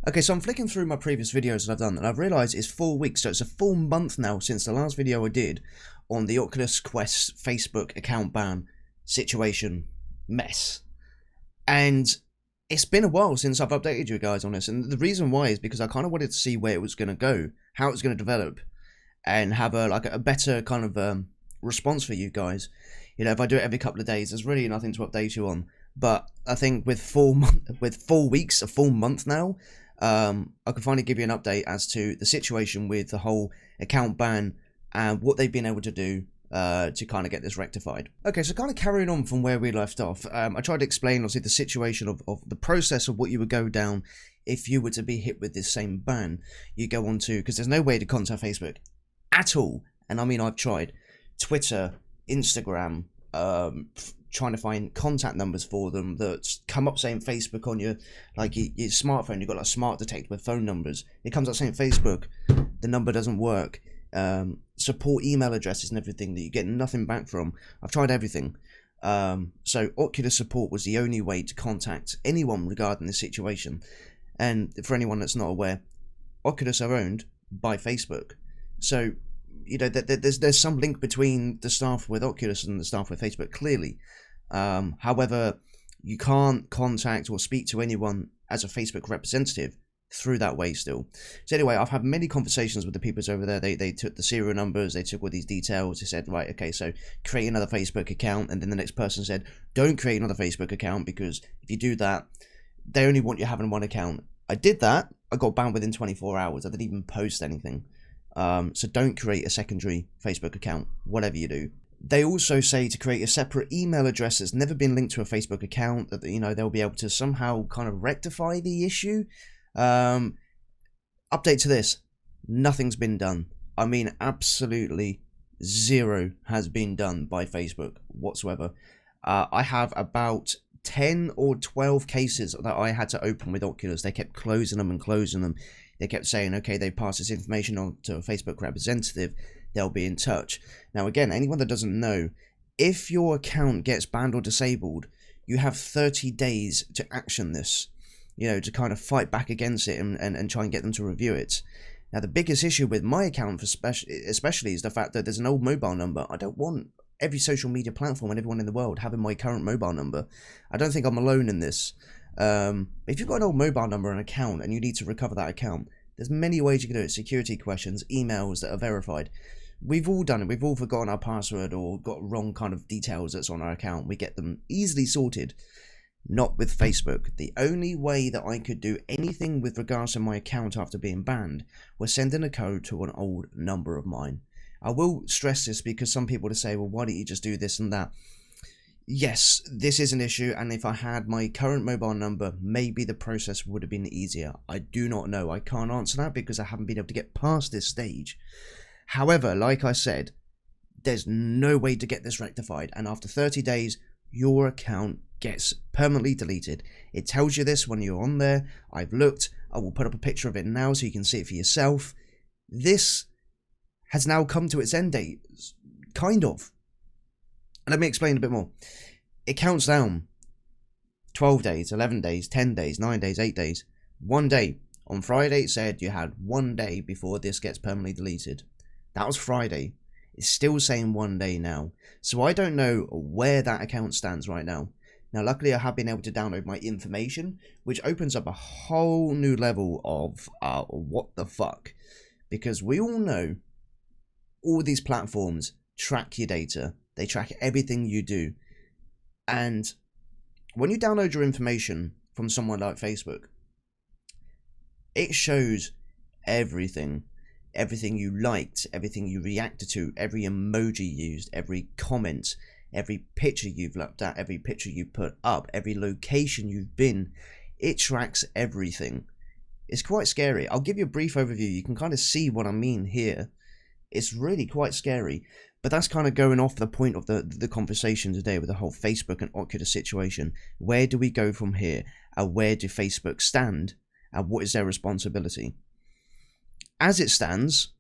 Okay, so I'm flicking through my previous videos that I've done, and I've realised it's 4 weeks, so it's a full month now since the last video I did on the Oculus Quest Facebook account ban situation mess. And it's been a while since I've updated you guys on this, and the reason why is because I kind of wanted to see where it was going to go, how it was going to develop, and have a better kind of response for you guys. You know, if I do it every couple of days, there's really nothing to update you on. But I think with 4 weeks, a full month now, I can finally give you an update as to the situation with the whole account ban and what they've been able to do to kind of get this rectified. Okay, so kind of carrying on from where we left off, I tried to explain obviously the situation of the process of what you would go down if you were to be hit with this same ban. You go on to, because there's no way to contact Facebook at all, and I mean I've tried Twitter, Instagram, trying to find contact numbers for them that come up saying Facebook on your your smartphone. You've got like a smart detector with phone numbers. It comes up saying Facebook. The number doesn't work. Support email addresses and everything that you get nothing back from. I've tried everything. So Oculus support was the only way to contact anyone regarding this situation. And for anyone that's not aware, Oculus are owned by Facebook. So you know there's some link between the staff with Oculus and the staff with Facebook, clearly. However, you can't contact or speak to anyone as a Facebook representative through that way still. So anyway, I've had many conversations with the people over there. They took the serial numbers, they took all these details, they said, right, okay, so create another Facebook account, and then the next person said, don't create another Facebook account, because if you do that, they only want you having one account. I did that, I got banned within 24 hours, I didn't even post anything. So don't create a secondary Facebook account, whatever you do. They also say to create a separate email address that's never been linked to a Facebook account, that, you know, they'll be able to somehow kind of rectify the issue. Update to this, nothing's been done. I mean, absolutely zero has been done by Facebook whatsoever. I have about 10 or 12 cases that I had to open with Oculus. They kept closing them and closing them. They kept saying, okay, they passed this information on to a Facebook representative, they'll be in touch. Now again, anyone that doesn't know, if your account gets banned or disabled, you have 30 days to action this, you know, to kind of fight back against it and try and get them to review it. Now the biggest issue with my account especially is the fact that there's an old mobile number. I don't want every social media platform and everyone in the world having my current mobile number. I don't think I'm alone in this. If you've got an old mobile number and account and you need to recover that account, there's many ways you can do it. Security questions, emails that are verified. We've all done it. We've all forgotten our password or got wrong kind of details that's on our account. We get them easily sorted. Not with Facebook. The only way that I could do anything with regards to my account after being banned was sending a code to an old number of mine. I will stress this because some people will say, well, why don't you just do this and that? Yes, this is an issue, and if I had my current mobile number, maybe the process would have been easier. I do not know. I can't answer that because I haven't been able to get past this stage. However, like I said, there's no way to get this rectified, and after 30 days, your account gets permanently deleted. It tells you this when you're on there. I've looked. I will put up a picture of it now so you can see it for yourself. This has now come to its end date, kind of. Let me explain a bit more. It counts down 12 days, 11 days, 10 days, 9 days, 8 days. 1 day. On Friday it said you had 1 day before this gets permanently deleted. That was Friday. It's still saying 1 day now. So I don't know where that account stands right now. Now luckily I have been able to download my information, which opens up a whole new level of what the fuck. Because we all know all these platforms track your data. They track everything you do. And when you download your information from someone like Facebook, it shows everything. Everything you liked, everything you reacted to, every emoji used, every comment, every picture you've looked at, every picture you put up, every location you've been. It tracks everything. It's quite scary. I'll give you a brief overview. You can kind of see what I mean here. It's really quite scary. But that's kind of going off the point of the conversation today with the whole Facebook and Oculus situation. Where do we go from here? And where do Facebook stand? And what is their responsibility? As it stands,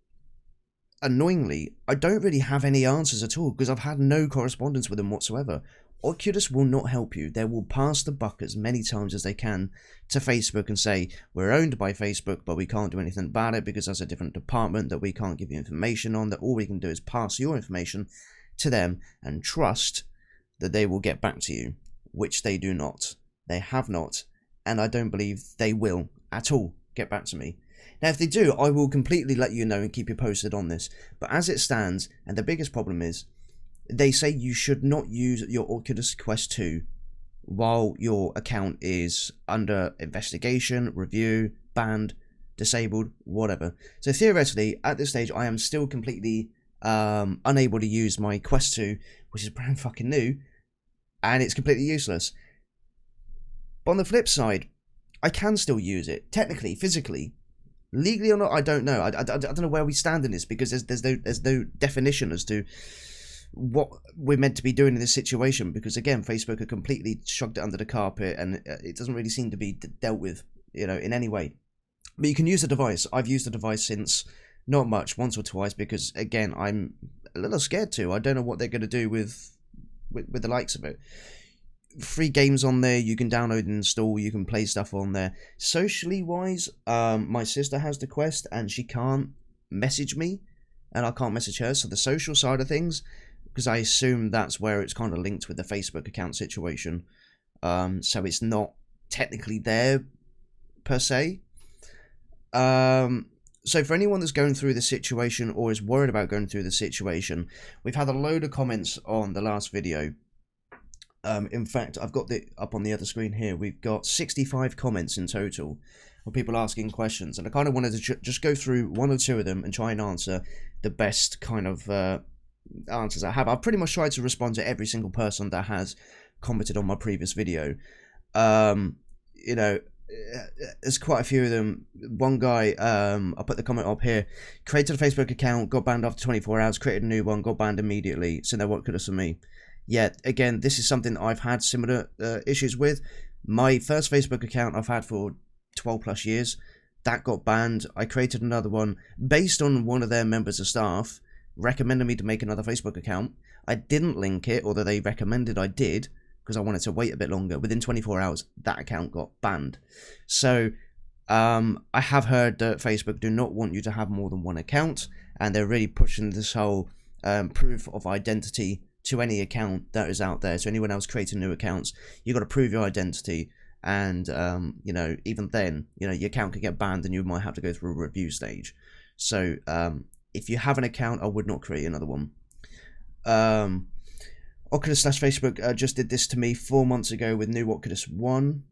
annoyingly, I don't really have any answers at all because I've had no correspondence with them whatsoever. Oculus will not help you. They will pass the buck as many times as they can to Facebook and say, we're owned by Facebook, but we can't do anything about it because that's a different department that we can't give you information on, that all we can do is pass your information to them and trust that they will get back to you, which they do not. They have not, and I don't believe they will at all get back to me. Now, if they do, I will completely let you know and keep you posted on this. But as it stands, and the biggest problem is, they say you should not use your Oculus Quest 2 while your account is under investigation, review, banned, disabled, whatever. So theoretically, at this stage, I am still completely unable to use my Quest 2, which is brand fucking new, and it's completely useless. But on the flip side, I can still use it, technically, physically. Legally or not, I don't know. I don't know where we stand in this, because there's no definition as to what we're meant to be doing in this situation, because again, Facebook have completely shrugged it under the carpet, and it doesn't really seem to be dealt with, you know, in any way. But you can use the device. I've used the device since, not much, once or twice, because again, I'm a little scared to. I don't know what they're going to do with the likes of it. Free games on there, you can download and install, you can play stuff on there. Socially wise, my sister has the Quest and she can't message me and I can't message her, so the social side of things, because I assume that's where it's kind of linked with the Facebook account situation, so it's not technically there per se. So for anyone that's going through the situation or is worried about going through the situation, we've had a load of comments on the last video. In fact, I've got it up on the other screen here. We've got 65 comments in total of people asking questions, and I kind of wanted to just go through one or two of them and try and answer the best kind of answers I have. I've pretty much tried to respond to every single person that has commented on my previous video. You know, there's quite a few of them. One guy, I'll put the comment up here, created a Facebook account, got banned after 24 hours, created a new one, got banned immediately, so now what could have for me? Yeah, again, this is something I've had similar issues with. My first Facebook account I've had for 12 plus years, that got banned. I created another one based on one of their members of staff recommended me to make another Facebook account. I didn't link it, although they recommended I did, because I wanted to wait a bit longer. Within 24 hours, that account got banned. So I have heard that Facebook do not want you to have more than one account, and they're really pushing this whole proof of identity to any account that is out there. So anyone else creating new accounts, you got to prove your identity, and you know, even then, you know, your account could get banned and you might have to go through a review stage. So if you have an account, I would not create another one. Oculus/Facebook just did this to me 4 months ago with new Oculus One.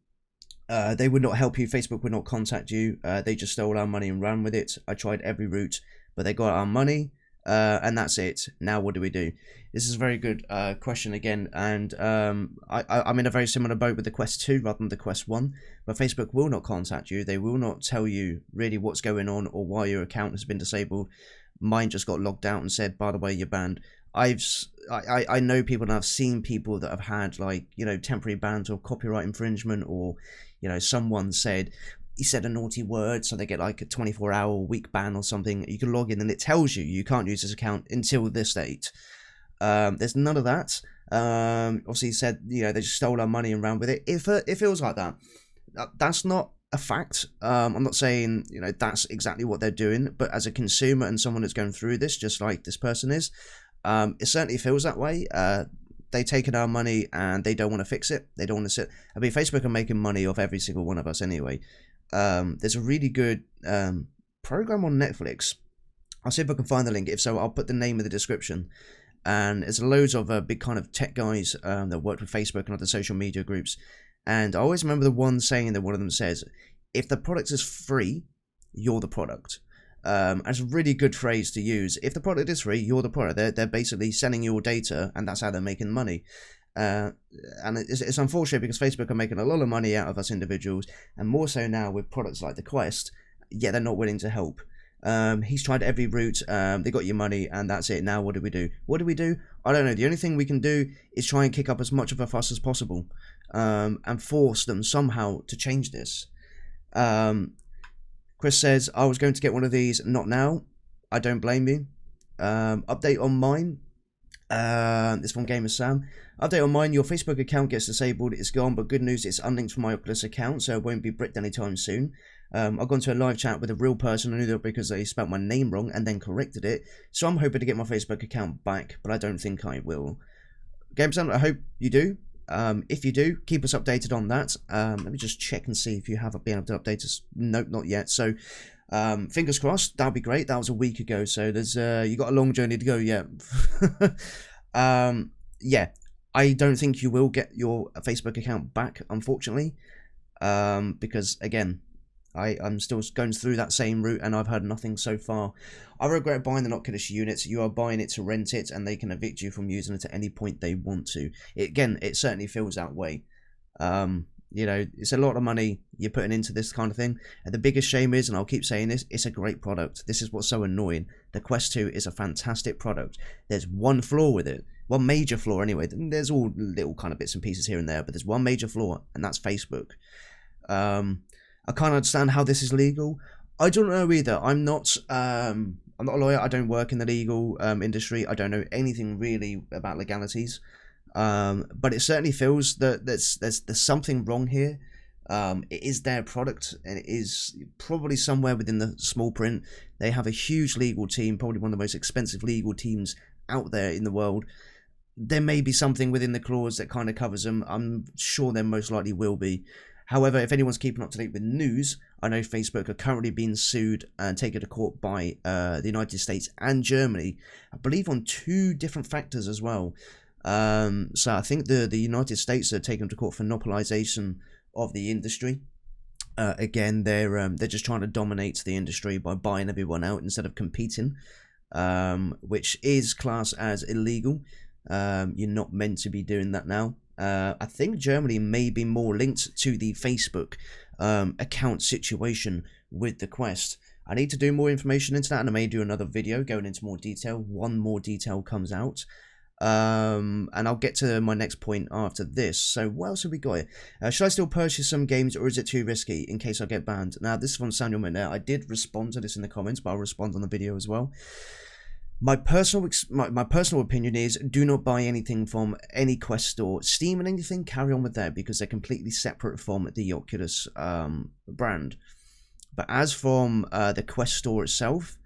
They would not help you. Facebook would not contact you. They just stole our money and ran with it. I tried every route, but they got our money, and that's it. Now what do we do? This is a very good question again, and I'm in a very similar boat with the Quest 2 rather than the Quest 1, but Facebook will not contact you. They will not tell you really what's going on or why your account has been disabled. Mine just got logged out and said, by the way, you're banned. I know people, and I've seen people that have had, like, you know, temporary bans or copyright infringement, or, you know, someone said he said a naughty word, so they get like a 24-hour week ban or something. You can log in and it tells you you can't use this account until this date. There's none of that. Obviously, he said, you know, they just stole our money and ran with it. It feels like that. That's not a fact. I'm not saying, you know, that's exactly what they're doing, but as a consumer and someone that's going through this, just like this person is, it certainly feels that way. They've taken our money and they don't want to fix it. They don't want to sit. I mean, Facebook are making money off every single one of us anyway. There's a really good program on Netflix. I'll see if I can find the link. If so, I'll put the name in the description. And there's loads of big kind of tech guys that work with Facebook and other social media groups. And I always remember the one saying that one of them says, if the product is free, you're the product. It's a really good phrase to use. If the product is free, you're the product. They're basically selling your data, and that's how they're making money. And it's unfortunate because Facebook are making a lot of money out of us individuals, and more so now with products like the Quest, yet they're not willing to help. He's tried every route, they got your money, and that's it. Now what do we do? What do we do? I don't know. The only thing we can do is try and kick up as much of a fuss as possible, and force them somehow to change this. Chris says, I was going to get one of these, not now. I don't blame you. Update on mine. This one, Gamer Sam. Update on mine, your Facebook account gets disabled, it's gone, but good news, it's unlinked from my Oculus account, so it won't be bricked anytime soon. I've gone to a live chat with a real person. I knew that because they spelt my name wrong and then corrected it, so I'm hoping to get my Facebook account back, but I don't think I will. Gamer Sam, I hope you do. If you do, keep us updated on that. Let me just check and see if you have been able to update us. Nope, not yet. So fingers crossed, that'll be great. That was a week ago, so there's you got a long journey to go yet. Yeah, I don't think you will get your Facebook account back, unfortunately, because again, I'm still going through that same route and I've heard nothing so far. I regret buying the Oculus units. You are buying it to rent it and they can evict you from using it at any point they want to. It certainly feels that way. You know, it's a lot of money you're putting into this kind of thing. And the biggest shame is, and I'll keep saying this, it's a great product. This is what's so annoying. The Quest 2 is a fantastic product. There's one flaw with it. One major flaw anyway. There's all little kind of bits and pieces here and there, but there's one major flaw, and that's Facebook. I can't understand how this is legal. I don't know either. I'm not a lawyer. I don't work in the legal industry. I don't know anything really about legalities. But it certainly feels that there's something wrong here. It is their product, and it is probably somewhere within the small print. They have a huge legal team, probably one of the most expensive legal teams out there in the world. There may be something within the clause that kind of covers them. I'm sure there most likely will be. However, if anyone's keeping up to date with news, I know Facebook are currently being sued and taken to court by the United States and Germany, I believe on 2 different factors as well. So I think the United States are taken to court for monopolization of the industry. Again, they're just trying to dominate the industry by buying everyone out instead of competing, which is classed as illegal. You're not meant to be doing that now. I think Germany may be more linked to the Facebook account situation with the Quest. I need to do more information into that, and I may do another video going into more detail. One more detail comes out. And I'll get to my next point after this. So what else have we got here? Should I still purchase some games, or is it too risky in case I get banned? Now, this is from Samuel Minette. I did respond to this in the comments, but I'll respond on the video as well. My personal opinion is, do not buy anything from any Quest store. Steam and anything, carry on with that, because they're completely separate from the Oculus brand. But as from the Quest store itself,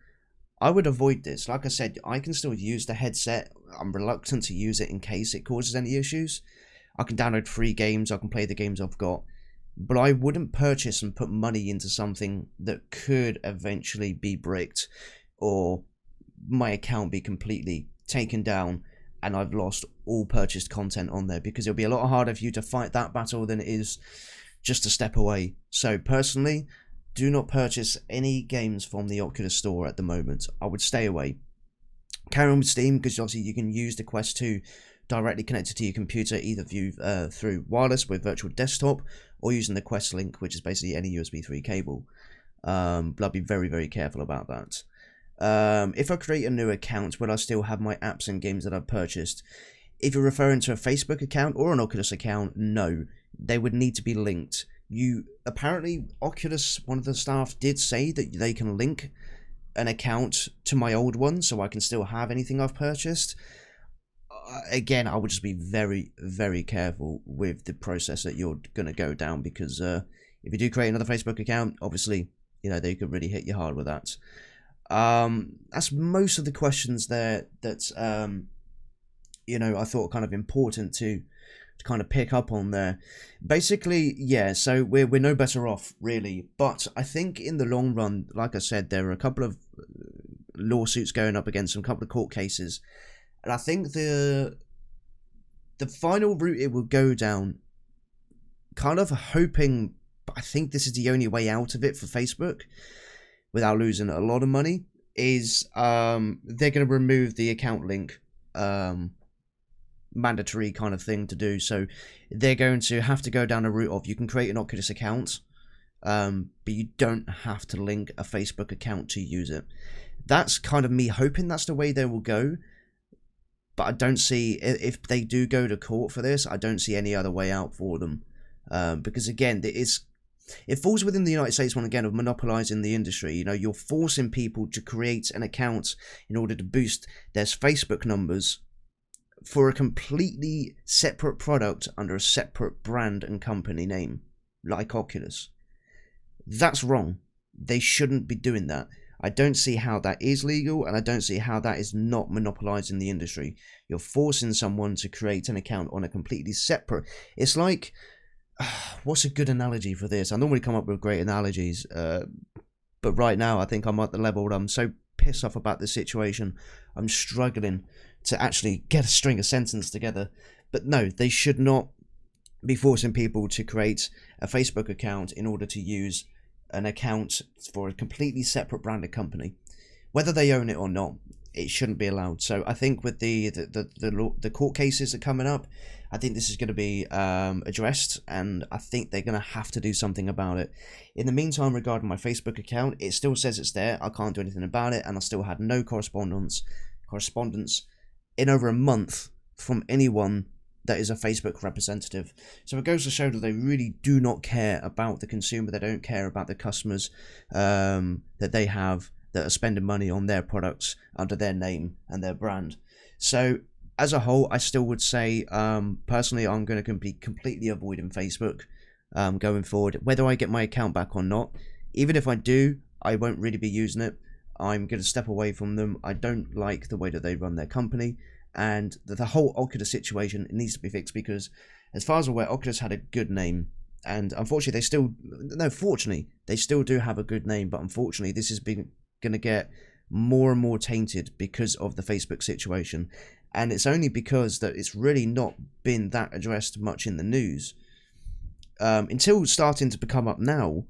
I would avoid this. Like I said, I can still use the headset. I'm reluctant to use it in case it causes any issues. I can download free games. I can play the games I've got. But I wouldn't purchase and put money into something that could eventually be bricked, or my account be completely taken down and I've lost all purchased content on there, because it'll be a lot harder for you to fight that battle than it is just to step away. So personally, do not purchase any games from the Oculus store at the moment. I would stay away. Carry on with Steam, because obviously you can use the Quest 2 directly connected to your computer, either through wireless with virtual desktop, or using the Quest Link, which is basically any USB 3 cable. But I'll be very, very careful about that. If I create a new account, will I still have my apps and games that I've purchased? If you're referring to a Facebook account or an Oculus account, no. They would need to be linked. Apparently, Oculus, one of the staff did say that they can link an account to my old one, so I can still have anything I've purchased. Again, I would just be very, very careful with the process that you're going to go down, because if you do create another Facebook account, obviously, you know, they could really hit you hard with that. That's most of the questions there that you know, I thought kind of important to kind of pick up on there. Basically, yeah, so we're no better off really, but I think in the long run, like I said, there are a couple of lawsuits going up against some couple of court cases, and I think the final route it will go down, kind of hoping, but I think this is the only way out of it for Facebook without losing a lot of money, is they're going to remove the account link, mandatory kind of thing to do. So they're going to have to go down a route of, you can create an Oculus account, but you don't have to link a Facebook account to use it. That's kind of me hoping that's the way they will go, but I don't see, if they do go to court for this, I don't see any other way out for them, because again, it falls within the United States one again of monopolizing the industry. You know, you're forcing people to create an account in order to boost their Facebook numbers, for a completely separate product under a separate brand and company name, like Oculus. That's wrong. They shouldn't be doing that. I don't see how that is legal, and I don't see how that is not monopolizing the industry. You're forcing someone to create an account on a completely separate... It's like... what's a good analogy for this? I normally come up with great analogies, but right now I think I'm at the level where I'm so pissed off about this situation, I'm struggling to actually get a string of sentence together. But no, they should not be forcing people to create a Facebook account in order to use an account for a completely separate branded company. Whether they own it or not, it shouldn't be allowed. So I think with the court cases that are coming up, I think this is going to be addressed, and I think they're going to have to do something about it. In the meantime, regarding my Facebook account, it still says it's there. I can't do anything about it, and I still had no correspondence in over a month from anyone that is a Facebook representative. So it goes to show that they really do not care about the consumer. They don't care about the customers that they have that are spending money on their products under their name and their brand. So as a whole, I still would say, personally, I'm going to be completely avoiding Facebook going forward, whether I get my account back or not. Even if I do, I won't really be using it. I'm going to step away from them. I don't like the way that they run their company, and the whole Oculus situation needs to be fixed, because as far as I'm aware, Oculus had a good name, and unfortunately fortunately they still do have a good name, but unfortunately this has been going to get more and more tainted because of the Facebook situation. And it's only because that it's really not been that addressed much in the news until starting to become up now,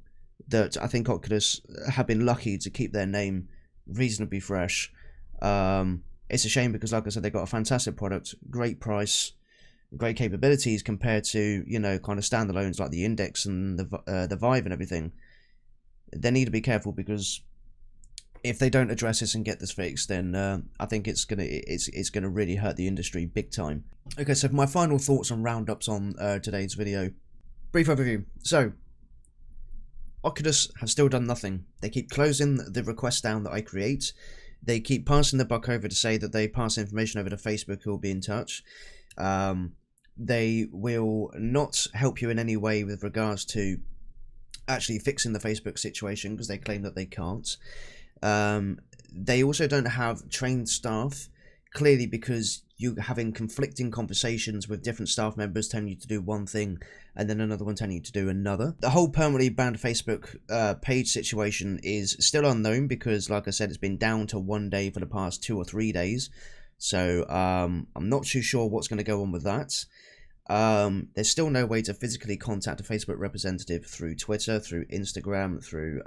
that I think Oculus have been lucky to keep their name reasonably fresh. It's a shame because, like I said, they got a fantastic product, great price, great capabilities compared to, you know, kind of standalones like the Index and the Vive and everything. They need to be careful, because if they don't address this and get this fixed, then I think it's gonna really hurt the industry big time. Okay, so for my final thoughts and roundups on today's video, brief overview. So Oculus have still done nothing. They keep closing the request down that I create. They keep passing the buck over to say that they pass information over to Facebook, who will be in touch. They will not help you in any way with regards to actually fixing the Facebook situation, because they claim that they can't. They also don't have trained staff, clearly because you're having conflicting conversations with different staff members telling you to do one thing and then another one telling you to do another. The whole permanently banned Facebook page situation is still unknown, because, like I said, it's been down to 1 day for the past 2 or 3 days. So I'm not too sure what's going to go on with that. There's still no way to physically contact a Facebook representative through Twitter, through Instagram, through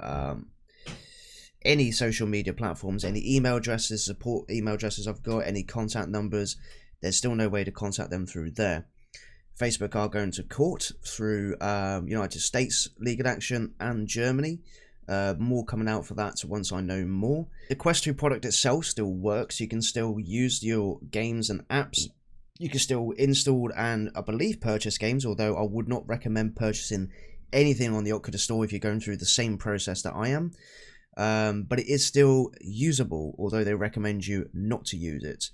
any social media platforms, any email addresses, support email addresses I've got, any contact numbers. There's still no way to contact them through there. Facebook are going to court through United States legal action and Germany. More coming out for that once I know more. The Quest 2 product itself still works. You can still use your games and apps. You can still install and, I believe, purchase games, although I would not recommend purchasing anything on the Oculus store if you're going through the same process that I am. But it is still usable, although they recommend you not to use it.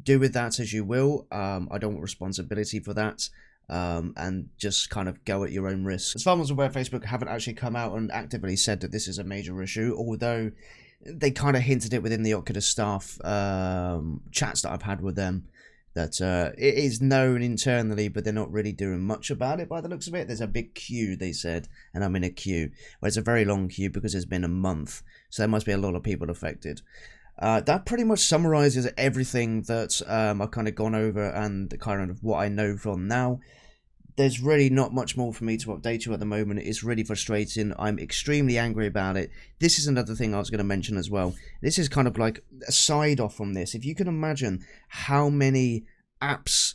Do with that as you will. I don't want responsibility for that, and just kind of go at your own risk. As far as I'm aware, Facebook haven't actually come out and actively said that this is a major issue, although they kind of hinted it within the Oculus staff chats that I've had with them, that it is known internally, but they're not really doing much about it by the looks of it. There's a big queue, they said, and I'm in a queue. Well, it's a very long queue because it's been a month, so there must be a lot of people affected. That pretty much summarizes everything that I've kind of gone over and kind of what I know from now. There's really not much more for me to update you at the moment. It's really frustrating. I'm extremely angry about it. This is another thing I was going to mention as well. This is kind of like a side off from this. If you can imagine how many apps,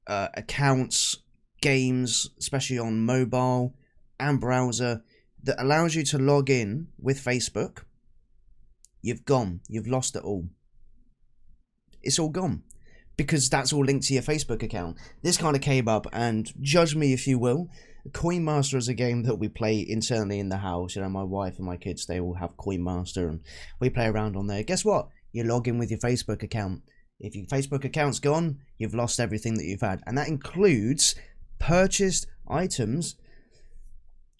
accounts, games, especially on mobile and browser, that allows you to log in with Facebook, you've gone. You've lost it all. It's all gone, because that's all linked to your Facebook account. This kind of came up, and judge me if you will, Coin Master is a game that we play internally in the house. You know, my wife and my kids, they all have Coin Master, and we play around on there. Guess what? You log in with your Facebook account. If your Facebook account's gone, you've lost everything that you've had. And that includes purchased items,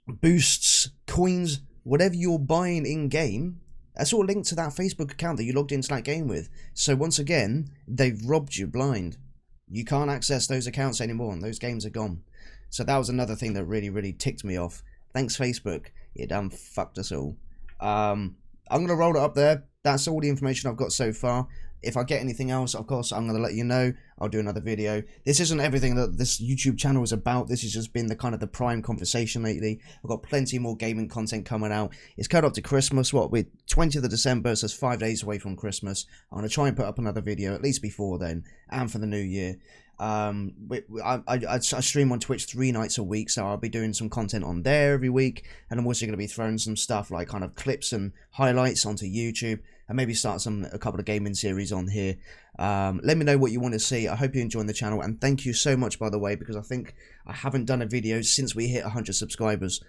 boosts, coins, whatever you're buying in-game. That's all linked to that Facebook account that you logged into that game with. So once again, they've robbed you blind. You can't access those accounts anymore, and those games are gone. So that was another thing that really, really ticked me off. Thanks, Facebook. You done fucked us all. I'm going to roll it up there. That's all the information I've got so far. If I get anything else, of course, I'm going to let you know. I'll do another video. This isn't everything that this YouTube channel is about. This has just been the kind of the prime conversation lately. I've got plenty more gaming content coming out. It's coming up to Christmas. What, we're 20th of December, so it's 5 days away from Christmas. I'm going to try and put up another video, at least before then, and for the new year. I stream on Twitch 3 nights a week, so I'll be doing some content on there every week, and I'm also going to be throwing some stuff like kind of clips and highlights onto YouTube, and maybe start a couple of gaming series on here. Let me know what you want to see. I hope you're enjoying the channel, and thank you so much, by the way, because I think I haven't done a video since we hit 100 subscribers,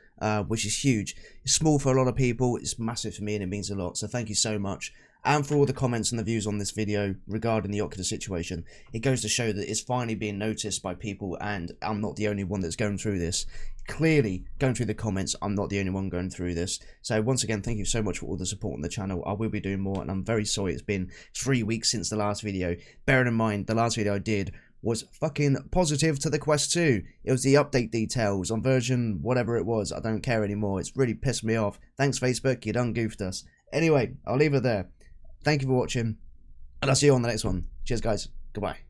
which is huge. It's small for a lot of people, it's massive for me, and it means a lot, so thank you so much. And for all the comments and the views on this video regarding the Oculus situation. It goes to show that it's finally being noticed by people, and I'm not the only one that's going through this. Clearly, going through the comments, I'm not the only one going through this. So once again, thank you so much for all the support on the channel. I will be doing more, and I'm very sorry it's been 3 weeks since the last video. Bearing in mind, the last video I did was fucking positive to the Quest 2. It was the update details on version whatever it was. I don't care anymore. It's really pissed me off. Thanks, Facebook. You done goofed us. Anyway, I'll leave it there. Thank you for watching, and I'll see you on the next one. Cheers, guys. Goodbye.